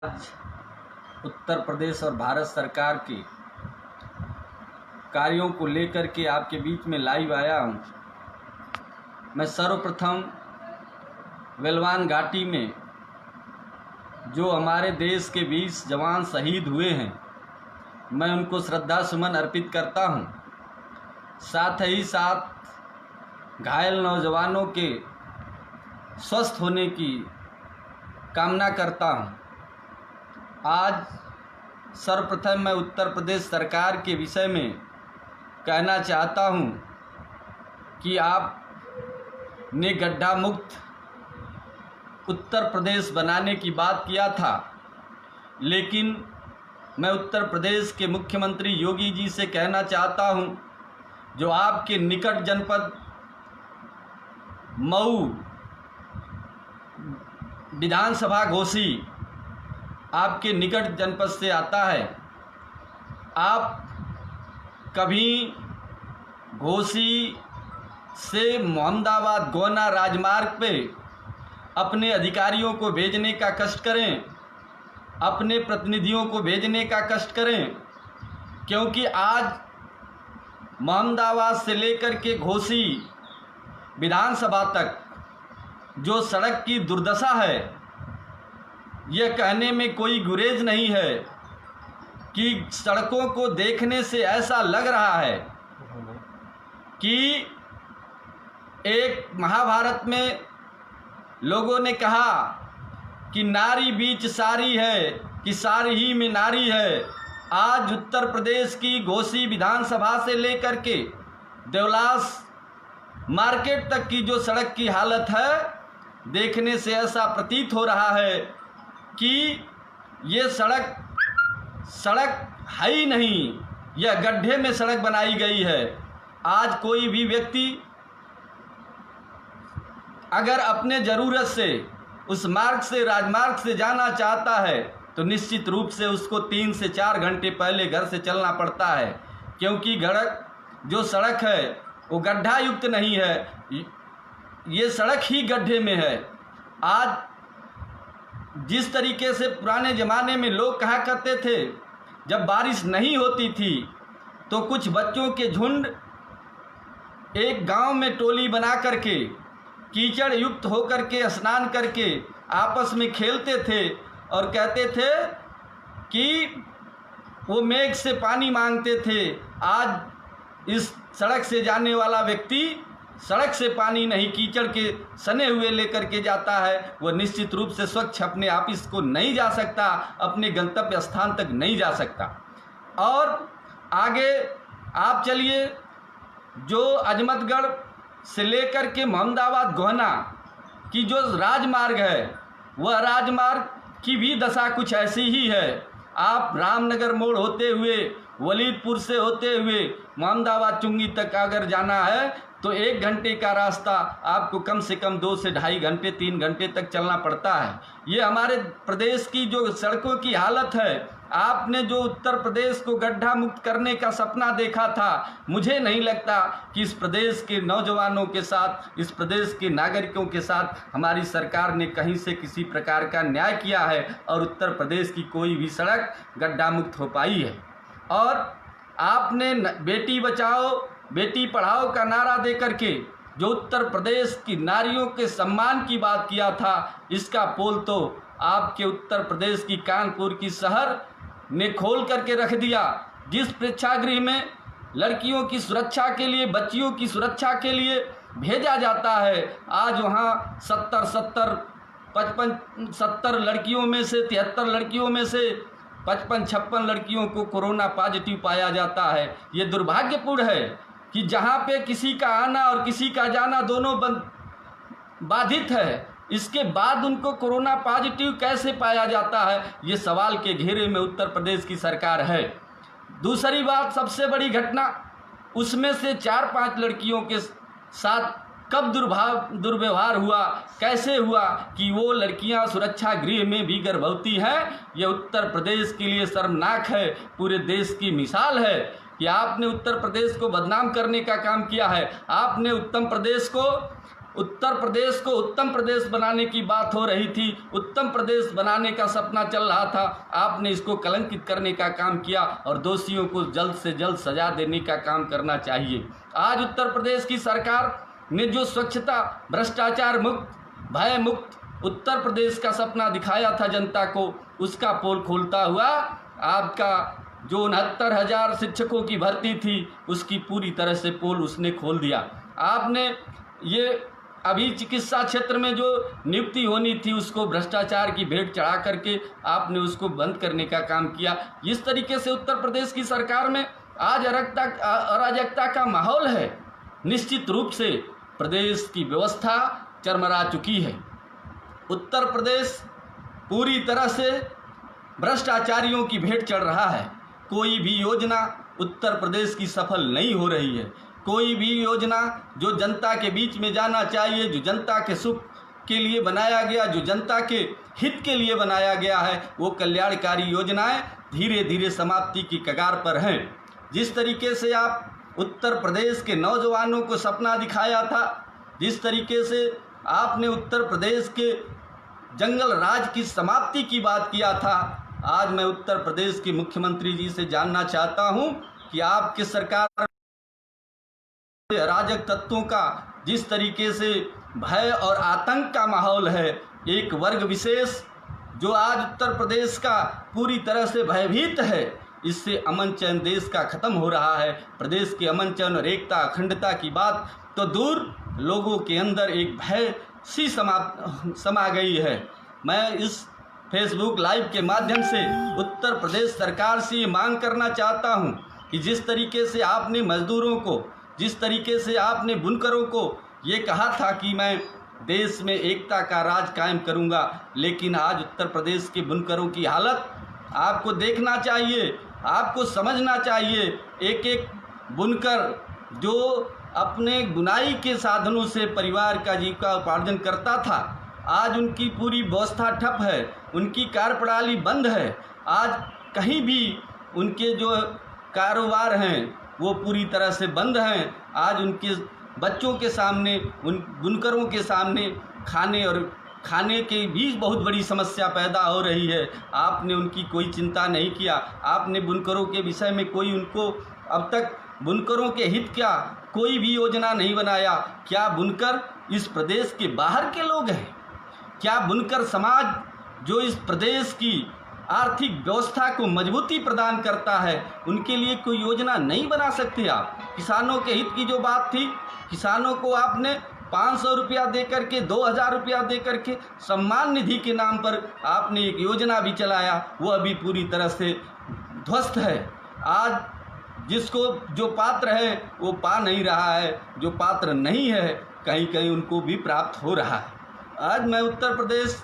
आज उत्तर प्रदेश और भारत सरकार के कार्यों को लेकर के आपके बीच में लाइव आया हूँ। मैं सर्वप्रथम वेलवान घाटी में जो हमारे देश के 20 जवान शहीद हुए हैं, मैं उनको श्रद्धा सुमन अर्पित करता हूँ। साथ ही साथ घायल नौजवानों के स्वस्थ होने की कामना करता हूँ। आज सर्वप्रथम मैं उत्तर प्रदेश सरकार के विषय में कहना चाहता हूँ कि आप ने गड्ढा मुक्त उत्तर प्रदेश बनाने की बात किया था, लेकिन मैं उत्तर प्रदेश के मुख्यमंत्री योगी जी से कहना चाहता हूँ, जो आपके निकट जनपद मऊ विधानसभा घोसी आपके निकट जनपद से आता है, आप कभी घोसी से मोहम्मदाबाद गोना राजमार्ग पे अपने अधिकारियों को भेजने का कष्ट करें, अपने प्रतिनिधियों को भेजने का कष्ट करें, क्योंकि आज मोहम्मदाबाद से लेकर के घोसी विधानसभा तक जो सड़क की दुर्दशा है, यह कहने में कोई गुरेज नहीं है कि सड़कों को देखने से ऐसा लग रहा है कि एक महाभारत में लोगों ने कहा कि नारी बीच सारी है कि सारी ही में नारी है। आज उत्तर प्रदेश की घोसी विधानसभा से लेकर के देवलास मार्केट तक की जो सड़क की हालत है, देखने से ऐसा प्रतीत हो रहा है कि ये सड़क है ही नहीं, यह गड्ढे में सड़क बनाई गई है। आज कोई भी व्यक्ति अगर अपने ज़रूरत से उस मार्ग से राजमार्ग से जाना चाहता है तो निश्चित रूप से उसको 3 से 4 घंटे पहले घर से चलना पड़ता है, क्योंकि जो सड़क है वो गड्ढा युक्त नहीं है, ये सड़क ही गड्ढे में है। आज जिस तरीके से पुराने ज़माने में लोग कहा करते थे, जब बारिश नहीं होती थी तो कुछ बच्चों के झुंड एक गांव में टोली बना करके कीचड़ युक्त होकर के स्नान करके आपस में खेलते थे और कहते थे कि वो मेघ से पानी मांगते थे। आज इस सड़क से जाने वाला व्यक्ति सड़क से पानी नहीं, कीचड़ के सने हुए लेकर के जाता है, वह निश्चित रूप से स्वच्छ अपने ऑफिस को नहीं जा सकता, अपने गंतव्य स्थान तक नहीं जा सकता। और आगे आप चलिए, जो अजमतगढ़ से लेकर के मोहम्मदाबाद गोहना की जो राजमार्ग है, वह राजमार्ग की भी दशा कुछ ऐसी ही है। आप रामनगर मोड़ होते हुए, वलीदपुर से होते हुए मोहम्मदाबाद चुंगी तक अगर जाना है तो 1 घंटे का रास्ता आपको कम से कम 2 से ढाई घंटे 3 घंटे तक चलना पड़ता है। ये हमारे प्रदेश की जो सड़कों की हालत है, आपने जो उत्तर प्रदेश को गड्ढा मुक्त करने का सपना देखा था, मुझे नहीं लगता कि इस प्रदेश के नौजवानों के साथ, इस प्रदेश के नागरिकों के साथ हमारी सरकार ने कहीं से किसी प्रकार का न्याय किया है और उत्तर प्रदेश की कोई भी सड़क गड्ढा मुक्त हो पाई है। और आपने बेटी बचाओ बेटी पढ़ाओ का नारा दे करके जो उत्तर प्रदेश की नारियों के सम्मान की बात किया था, इसका पोल तो आपके उत्तर प्रदेश की कानपुर की शहर ने खोल करके रख दिया। जिस प्रेक्षागृह में लड़कियों की सुरक्षा के लिए, बच्चियों की सुरक्षा के लिए भेजा जाता है, आज वहाँ 70 लड़कियों में से 73 लड़कियों में से 55-56 लड़कियों को कोरोना पॉजिटिव पाया जाता है। ये दुर्भाग्यपूर्ण है कि जहाँ पे किसी का आना और किसी का जाना दोनों बाधित है, इसके बाद उनको कोरोना पॉजिटिव कैसे पाया जाता है, ये सवाल के घेरे में उत्तर प्रदेश की सरकार है। दूसरी बात, सबसे बड़ी घटना, उसमें से 4-5 लड़कियों के साथ कब दुर्व्यवहार हुआ, कैसे हुआ कि वो लड़कियां सुरक्षा गृह में भी गर्भवती हैं। ये उत्तर प्रदेश के लिए शर्मनाक है, पूरे देश की मिसाल है कि आपने उत्तर प्रदेश को बदनाम करने का काम किया है। आपने उत्तर प्रदेश को उत्तर प्रदेश को उत्तम प्रदेश बनाने की बात हो रही थी, उत्तम प्रदेश बनाने का सपना चल रहा था, आपने इसको कलंकित करने का काम किया और दोषियों को जल्द से जल्द सजा देने का काम करना चाहिए। आज उत्तर प्रदेश की सरकार ने जो स्वच्छता, भ्रष्टाचार मुक्त, भय मुक्त उत्तर प्रदेश का सपना दिखाया था जनता को, उसका पोल खोलता हुआ आपका जो 69,000 शिक्षकों की भर्ती थी उसकी पूरी तरह से पोल उसने खोल दिया। आपने ये अभी चिकित्सा क्षेत्र में जो नियुक्ति होनी थी उसको भ्रष्टाचार की भेंट चढ़ा करके आपने उसको बंद करने का काम किया। इस तरीके से उत्तर प्रदेश की सरकार में आज अराजकता का माहौल है। निश्चित रूप से प्रदेश की व्यवस्था चरमरा चुकी है। उत्तर प्रदेश पूरी तरह से भ्रष्टाचारियों की भेंट चढ़ रहा है। कोई भी योजना उत्तर प्रदेश की सफल नहीं हो रही है। कोई भी योजना जो जनता के बीच में जाना चाहिए, जो जनता के सुख के लिए बनाया गया, जो जनता के हित के लिए बनाया गया है, वो कल्याणकारी योजनाएं धीरे धीरे समाप्ति की कगार पर हैं। जिस तरीके से आप उत्तर प्रदेश के नौजवानों को सपना दिखाया था, जिस तरीके से आपने उत्तर प्रदेश के जंगल राज की समाप्ति की बात किया था, आज मैं उत्तर प्रदेश के मुख्यमंत्री जी से जानना चाहता हूं कि आपकी सरकार अराजक तत्वों का जिस तरीके से भय और आतंक का माहौल है, एक वर्ग विशेष जो आज उत्तर प्रदेश का पूरी तरह से भयभीत है, इससे अमन चैन देश का ख़त्म हो रहा है। प्रदेश के अमन चैन और एकता अखंडता की बात तो दूर, लोगों के अंदर एक भय सी समा गई है। मैं इस फेसबुक लाइव के माध्यम से उत्तर प्रदेश सरकार से ये मांग करना चाहता हूं कि जिस तरीके से आपने मजदूरों को, जिस तरीके से आपने बुनकरों को ये कहा था कि मैं देश में एकता का राज कायम करूंगा, लेकिन आज उत्तर प्रदेश के बुनकरों की हालत आपको देखना चाहिए, आपको समझना चाहिए। एक एक बुनकर जो अपने बुनाई के साधनों से परिवार का जीविका उपार्जन करता था, आज उनकी पूरी व्यवस्था ठप है, उनकी कार्यप्रणाली बंद है। आज कहीं भी उनके जो कारोबार हैं वो पूरी तरह से बंद हैं। आज उनके बच्चों के सामने, उन बुनकरों के सामने खाने के भी बहुत बड़ी समस्या पैदा हो रही है। आपने उनकी कोई चिंता नहीं किया। आपने बुनकरों के विषय में कोई उनको अब तक बुनकरों के हित क्या कोई भी योजना नहीं बनाया। क्या बुनकर इस प्रदेश के बाहर के लोग हैं? क्या बुनकर समाज जो इस प्रदेश की आर्थिक व्यवस्था को मजबूती प्रदान करता है, उनके लिए कोई योजना नहीं बना सकते आप? किसानों के हित की जो बात थी, किसानों को आपने 500 रुपया दे करके, 2000 रुपया दे करके सम्मान निधि के नाम पर आपने एक योजना भी चलाया, वो अभी पूरी तरह से ध्वस्त है। आज जिसको जो पात्र है वो पा नहीं रहा है, जो पात्र नहीं है कहीं कहीं उनको भी प्राप्त हो रहा है। आज मैं उत्तर प्रदेश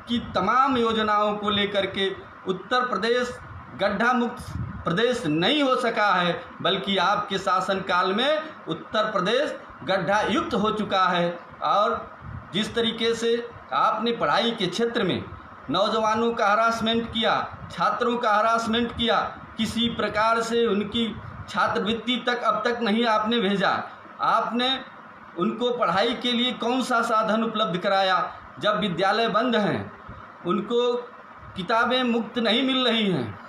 की तमाम योजनाओं को लेकर के, उत्तर प्रदेश गड्ढा मुक्त प्रदेश नहीं हो सका है, बल्कि आपके शासनकाल में उत्तर प्रदेश गड्ढा युक्त हो चुका है। और जिस तरीके से आपने पढ़ाई के क्षेत्र में नौजवानों का हरासमेंट किया, छात्रों का हरासमेंट किया, किसी प्रकार से उनकी छात्रवृत्ति तक अब तक नहीं आपने भेजा। आपने उनको पढ़ाई के लिए कौन सा साधन उपलब्ध कराया? जब विद्यालय बंद हैं, उनको किताबें मुफ्त नहीं मिल रही हैं,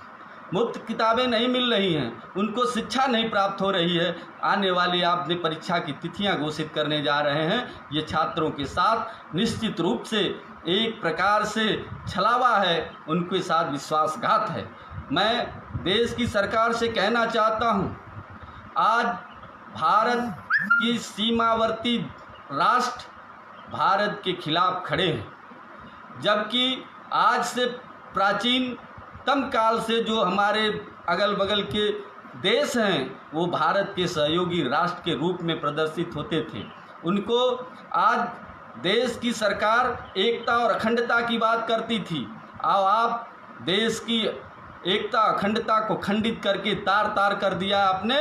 मुफ्त किताबें नहीं मिल रही हैं, उनको शिक्षा नहीं प्राप्त हो रही है। आने वाली आपने परीक्षा की तिथियां घोषित करने जा रहे हैं, ये छात्रों के साथ निश्चित रूप से एक प्रकार से छलावा है, उनके साथ विश्वासघात है। मैं देश की सरकार से कहना चाहता हूं, आज भारत की सीमावर्ती राष्ट्र भारत के खिलाफ खड़े हैं, जबकि आज से प्राचीनतम काल से जो हमारे अगल बगल के देश हैं वो भारत के सहयोगी राष्ट्र के रूप में प्रदर्शित होते थे। उनको आज देश की सरकार एकता और अखंडता की बात करती थी, अब आप देश की एकता अखंडता को खंडित करके तार तार कर दिया आपने।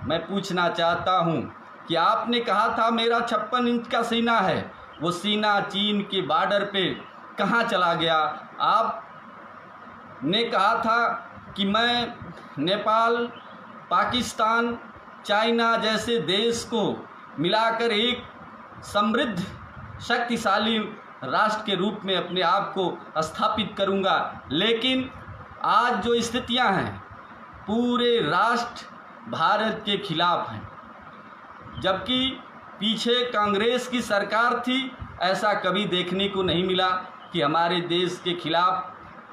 मैं पूछना चाहता हूं कि आपने कहा था मेरा 56 इंच का सीना है, वो सीना चीन के बॉर्डर पे कहाँ चला गया? आपने कहा था कि मैं नेपाल, पाकिस्तान, चाइना जैसे देश को मिलाकर एक समृद्ध शक्तिशाली राष्ट्र के रूप में अपने आप को स्थापित करूंगा। लेकिन आज जो स्थितियां हैं पूरे राष्ट्र भारत के खिलाफ हैं, जबकि पीछे कांग्रेस की सरकार थी, ऐसा कभी देखने को नहीं मिला कि हमारे देश के खिलाफ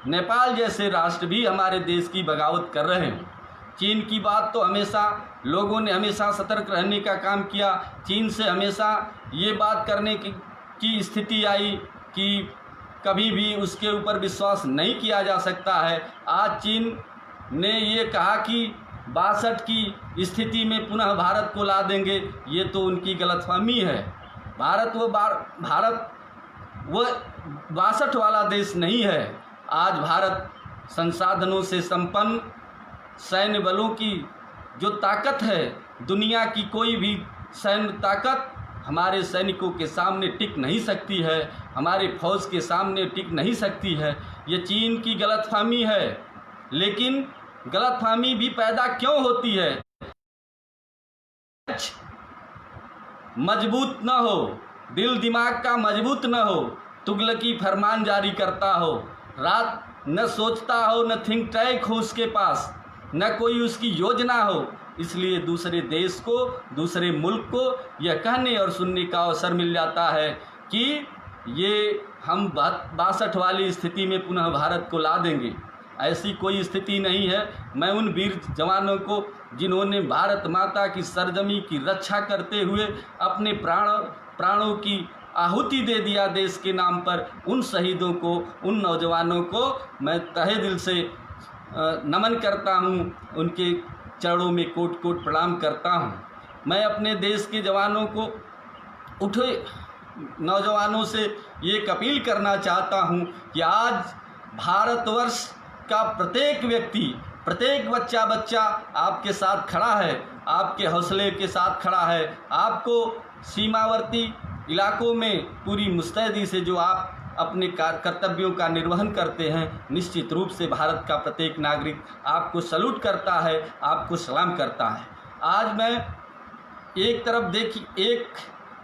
नेपाल जैसे राष्ट्र भी हमारे देश की बगावत कर रहे हैं। चीन की बात तो हमेशा लोगों ने हमेशा सतर्क रहने का काम किया। चीन से हमेशा ये बात करने की स्थिति आई कि कभी भी उसके ऊपर विश्वास नहीं किया जा सकता है। आज चीन ने ये कहा कि 62 की स्थिति में पुनः भारत को ला देंगे, ये तो उनकी गलतफहमी है। भारत वो 62 वाला देश नहीं है। आज भारत संसाधनों से संपन्न, सैन्य बलों की जो ताकत है, दुनिया की कोई भी सैन्य ताकत हमारे सैनिकों के सामने टिक नहीं सकती है, हमारे फौज के सामने टिक नहीं सकती है। ये चीन की गलतफहमी है। लेकिन गलतफहमी भी पैदा क्यों होती है? मजबूत न हो, दिल दिमाग का मजबूत न हो, तुगलकी फरमान जारी करता हो, रात न सोचता हो, न थिंक टैंक हो उसके पास, न कोई उसकी योजना हो। इसलिए दूसरे देश को, दूसरे मुल्क को यह कहने और सुनने का अवसर मिल जाता है कि ये हम 62 वाली स्थिति में पुनः भारत को ला देंगे। ऐसी कोई स्थिति नहीं है। मैं उन वीर जवानों को जिन्होंने भारत माता की सरजमी की रक्षा करते हुए अपने प्राणों की आहुति दे दिया देश के नाम पर, उन शहीदों को, उन नौजवानों को मैं तहे दिल से नमन करता हूँ, उनके चरणों में कोट कोट प्रणाम करता हूँ। मैं अपने देश के जवानों को, उठे नौजवानों से ये अपील करना चाहता हूँ कि आज भारतवर्ष का प्रत्येक व्यक्ति, प्रत्येक बच्चा आपके साथ खड़ा है, आपके हौसले के साथ खड़ा है। आपको सीमावर्ती इलाकों में पूरी मुस्तैदी से जो आप अपने कर्तव्यों का निर्वहन करते हैं, निश्चित रूप से भारत का प्रत्येक नागरिक आपको सल्यूट करता है, आपको सलाम करता है। आज मैं एक तरफ एक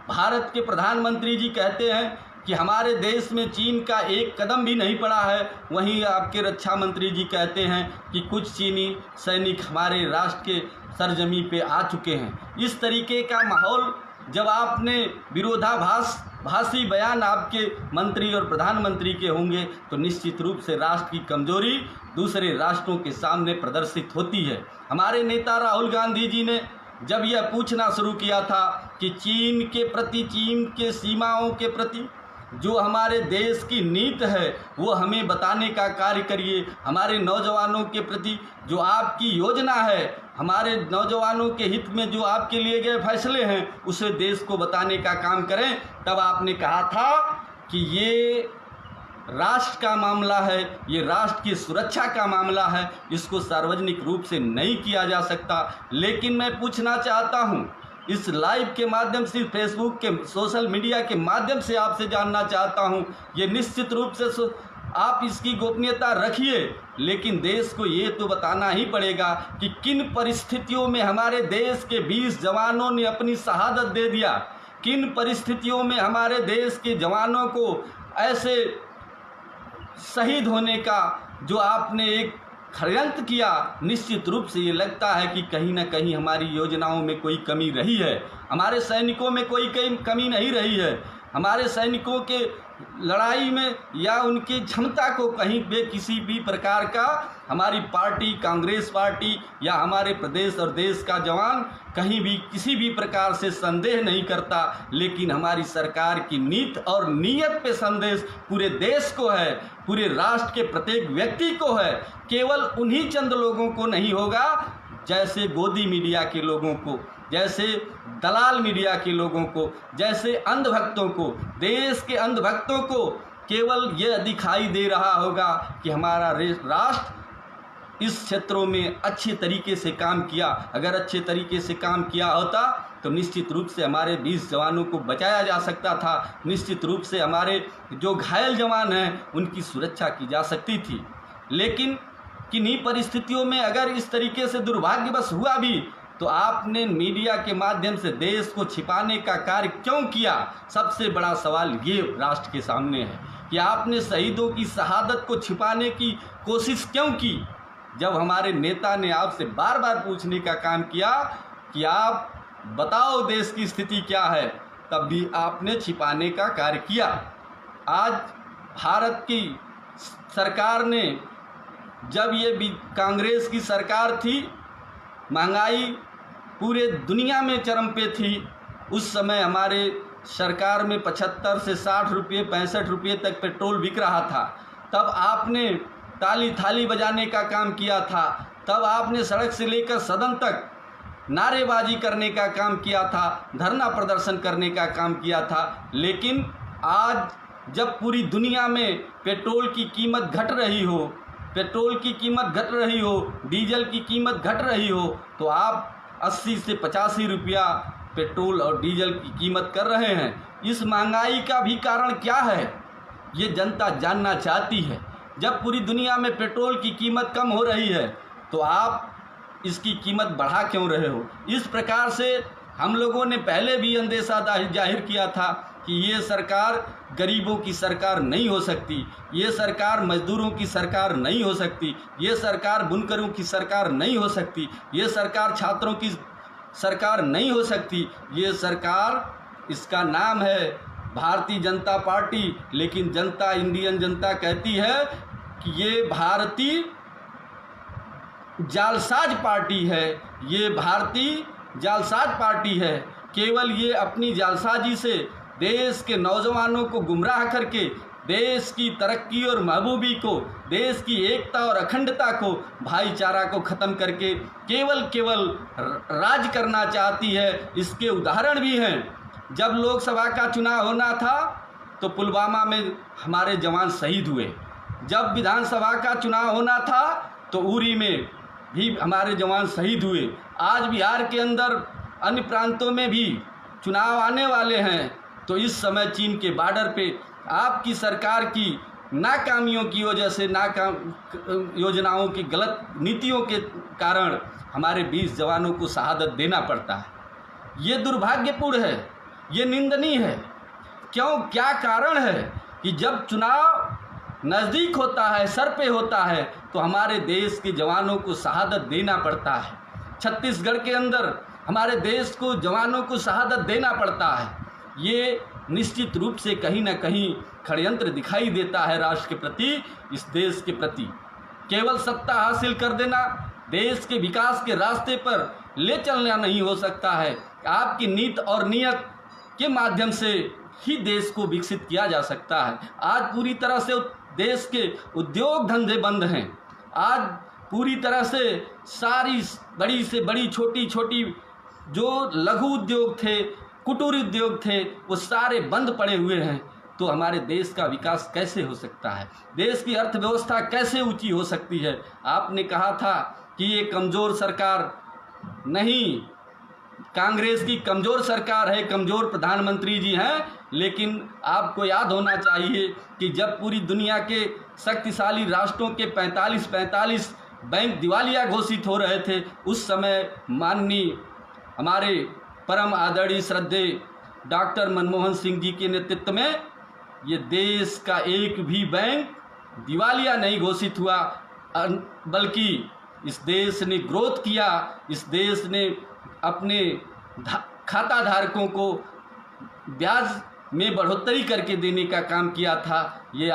भारत के प्रधानमंत्री जी कहते हैं कि हमारे देश में चीन का एक कदम भी नहीं पड़ा है, वहीं आपके रक्षा मंत्री जी कहते हैं कि कुछ चीनी सैनिक हमारे राष्ट्र के सरजमी पे आ चुके हैं। इस तरीके का माहौल जब आपने विरोधाभासी बयान आपके मंत्री और प्रधानमंत्री के होंगे तो निश्चित रूप से राष्ट्र की कमजोरी दूसरे राष्ट्रों के सामने प्रदर्शित होती है। हमारे नेता राहुल गांधी जी ने जब यह पूछना शुरू किया था कि चीन के प्रति, चीन के सीमाओं के प्रति जो हमारे देश की नीति है वो हमें बताने का कार्य करिए, हमारे नौजवानों के प्रति जो आपकी योजना है, हमारे नौजवानों के हित में जो आपके लिए गए फैसले हैं, उसे देश को बताने का काम करें। तब आपने कहा था कि ये राष्ट्र का मामला है, ये राष्ट्र की सुरक्षा का मामला है, इसको सार्वजनिक रूप से नहीं किया जा सकता। लेकिन मैं पूछना चाहता हूँ, इस लाइव के माध्यम से, फेसबुक के, सोशल मीडिया के माध्यम से आपसे जानना चाहता हूं, ये निश्चित रूप से आप इसकी गोपनीयता रखिए, लेकिन देश को ये तो बताना ही पड़ेगा कि किन परिस्थितियों में हमारे देश के 20 जवानों ने अपनी शहादत दे दिया, किन परिस्थितियों में हमारे देश के जवानों को ऐसे शहीद होने का जो आपने एक षड्यंत्र किया। निश्चित रूप से ये लगता है कि कहीं ना कहीं हमारी योजनाओं में कोई कमी रही है, हमारे सैनिकों में कोई कमी नहीं रही है, हमारे सैनिकों के लड़ाई में या उनकी क्षमता को कहीं पे किसी भी प्रकार का हमारी पार्टी, कांग्रेस पार्टी या हमारे प्रदेश और देश का जवान कहीं भी किसी भी प्रकार से संदेह नहीं करता। लेकिन हमारी सरकार की नीति और नीयत पे संदेश पूरे देश को है, पूरे राष्ट्र के प्रत्येक व्यक्ति को है। केवल उन्हीं चंद लोगों को नहीं होगा, जैसे गोदी मीडिया के लोगों को, जैसे दलाल मीडिया के लोगों को, जैसे अंधभक्तों को, देश के अंधभक्तों को केवल यह दिखाई दे रहा होगा कि हमारा राष्ट्र इस क्षेत्रों में अच्छे तरीके से काम किया। अगर अच्छे तरीके से काम किया होता तो निश्चित रूप से हमारे 20 जवानों को बचाया जा सकता था, निश्चित रूप से हमारे जो घायल जवान हैं उनकी सुरक्षा की जा सकती थी। लेकिन किन्हीं परिस्थितियों में अगर इस तरीके से दुर्भाग्यवश हुआ भी तो आपने मीडिया के माध्यम से देश को छिपाने का कार्य क्यों किया? सबसे बड़ा सवाल ये राष्ट्र के सामने है कि आपने शहीदों की शहादत को छिपाने की कोशिश क्यों की? जब हमारे नेता ने आपसे बार बार पूछने का काम किया कि आप बताओ देश की स्थिति क्या है, तब भी आपने छिपाने का कार्य किया। आज भारत की सरकार ने, जब ये कांग्रेस की सरकार थी, महंगाई पूरे दुनिया में चरम पे थी, उस समय हमारे सरकार में 75 से 60 रुपये 65 रुपये तक पेट्रोल बिक रहा था। तब आपने ताली थाली बजाने का काम किया था, तब आपने सड़क से लेकर सदन तक नारेबाजी करने का काम किया था, धरना प्रदर्शन करने का काम किया था। लेकिन आज जब पूरी दुनिया में पेट्रोल की कीमत घट रही हो, डीजल की कीमत घट रही हो, तो आप 80 से 85 रुपया पेट्रोल और डीजल की कीमत कर रहे हैं। इस महंगाई का भी कारण क्या है, ये जनता जानना चाहती है। जब पूरी दुनिया में पेट्रोल की कीमत कम हो रही है, तो आप इसकी कीमत बढ़ा क्यों रहे हो? इस प्रकार से हम लोगों ने पहले भी अंदेशा जाहिर किया था कि ये सरकार गरीबों की सरकार नहीं हो सकती, ये सरकार मजदूरों की सरकार नहीं हो सकती, ये सरकार बुनकरों की सरकार नहीं हो सकती, ये सरकार छात्रों की सरकार नहीं हो सकती। ये सरकार, इसका नाम है भारतीय जनता पार्टी, लेकिन जनता, इंडियन जनता कहती है कि ये भारतीय जालसाज पार्टी है, ये भारतीय जालसाज पार्टी है। केवल ये अपनी जालसाजी से देश के नौजवानों को गुमराह करके देश की तरक्की और महबूबी को, देश की एकता और अखंडता को, भाईचारा को ख़त्म करके केवल राज करना चाहती है। इसके उदाहरण भी हैं। जब लोकसभा का चुनाव होना था तो पुलवामा में हमारे जवान शहीद हुए, जब विधानसभा का चुनाव होना था तो उरी में भी हमारे जवान शहीद हुए। आज बिहार के अंदर अन्य प्रांतों में भी चुनाव आने वाले हैं, तो इस समय चीन के बॉर्डर पे आपकी सरकार की नाकामियों की वजह से, योजनाओं की गलत नीतियों के कारण हमारे 20 जवानों को शहादत देना पड़ता है। ये दुर्भाग्यपूर्ण है, ये निंदनीय है। क्यों, क्या कारण है कि जब चुनाव नज़दीक होता है, सर पे होता है, तो हमारे देश के जवानों को शहादत देना पड़ता है। छत्तीसगढ़ के अंदर हमारे देश को जवानों को शहादत देना पड़ता है। ये निश्चित रूप से कहीं ना कहीं षड्यंत्र दिखाई देता है राष्ट्र के प्रति, इस देश के प्रति। केवल सत्ता हासिल कर देना देश के विकास के रास्ते पर ले चलना नहीं हो सकता है। आपकी नीति और नियत के माध्यम से ही देश को विकसित किया जा सकता है। आज पूरी तरह से देश के उद्योग धंधे बंद हैं। आज पूरी तरह से सारी बड़ी से बड़ी, छोटी छोटी जो लघु उद्योग थे, कुटीर उद्योग थे, वो सारे बंद पड़े हुए हैं। तो हमारे देश का विकास कैसे हो सकता है? देश की अर्थव्यवस्था कैसे ऊंची हो सकती है? आपने कहा था कि ये कमज़ोर सरकार नहीं, कांग्रेस की कमज़ोर सरकार है, कमज़ोर प्रधानमंत्री जी हैं। लेकिन आपको याद होना चाहिए कि जब पूरी दुनिया के शक्तिशाली राष्ट्रों के 45 बैंक दिवालिया घोषित हो रहे थे, उस समय माननीय हमारे परम आदरणीय श्रद्धेय डॉक्टर मनमोहन सिंह जी के नेतृत्व में ये देश का एक भी बैंक दिवालिया नहीं घोषित हुआ, बल्कि इस देश ने ग्रोथ किया। इस देश ने अपने खाता धारकों को ब्याज में बढ़ोतरी करके देने का काम किया था। ये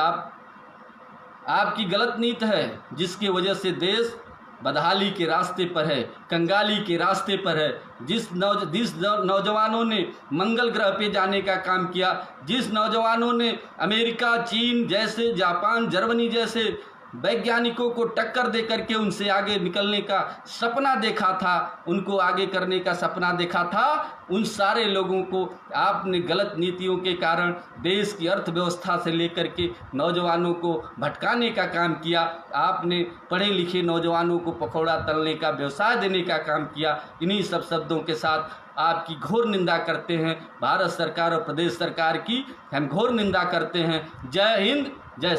आपकी गलत नीति है, जिसकी वजह से देश बदहाली के रास्ते पर है, कंगाली के रास्ते पर है। जिस नौजवानों ने मंगल ग्रह पे जाने का काम किया, जिस नौजवानों ने अमेरिका, चीन जैसे, जापान, जर्मनी जैसे वैज्ञानिकों को टक्कर दे करके उनसे आगे निकलने का सपना देखा था, उनको आगे करने का सपना देखा था, उन सारे लोगों को आपने गलत नीतियों के कारण देश की अर्थव्यवस्था से लेकर के नौजवानों को भटकाने का काम किया। आपने पढ़े लिखे नौजवानों को पकौड़ा तलने का व्यवसाय देने का काम किया। इन्हीं सब शब्दों के साथ आपकी घोर निंदा करते हैं। भारत सरकार और प्रदेश सरकार की हम घोर निंदा करते हैं। जय हिंद, जय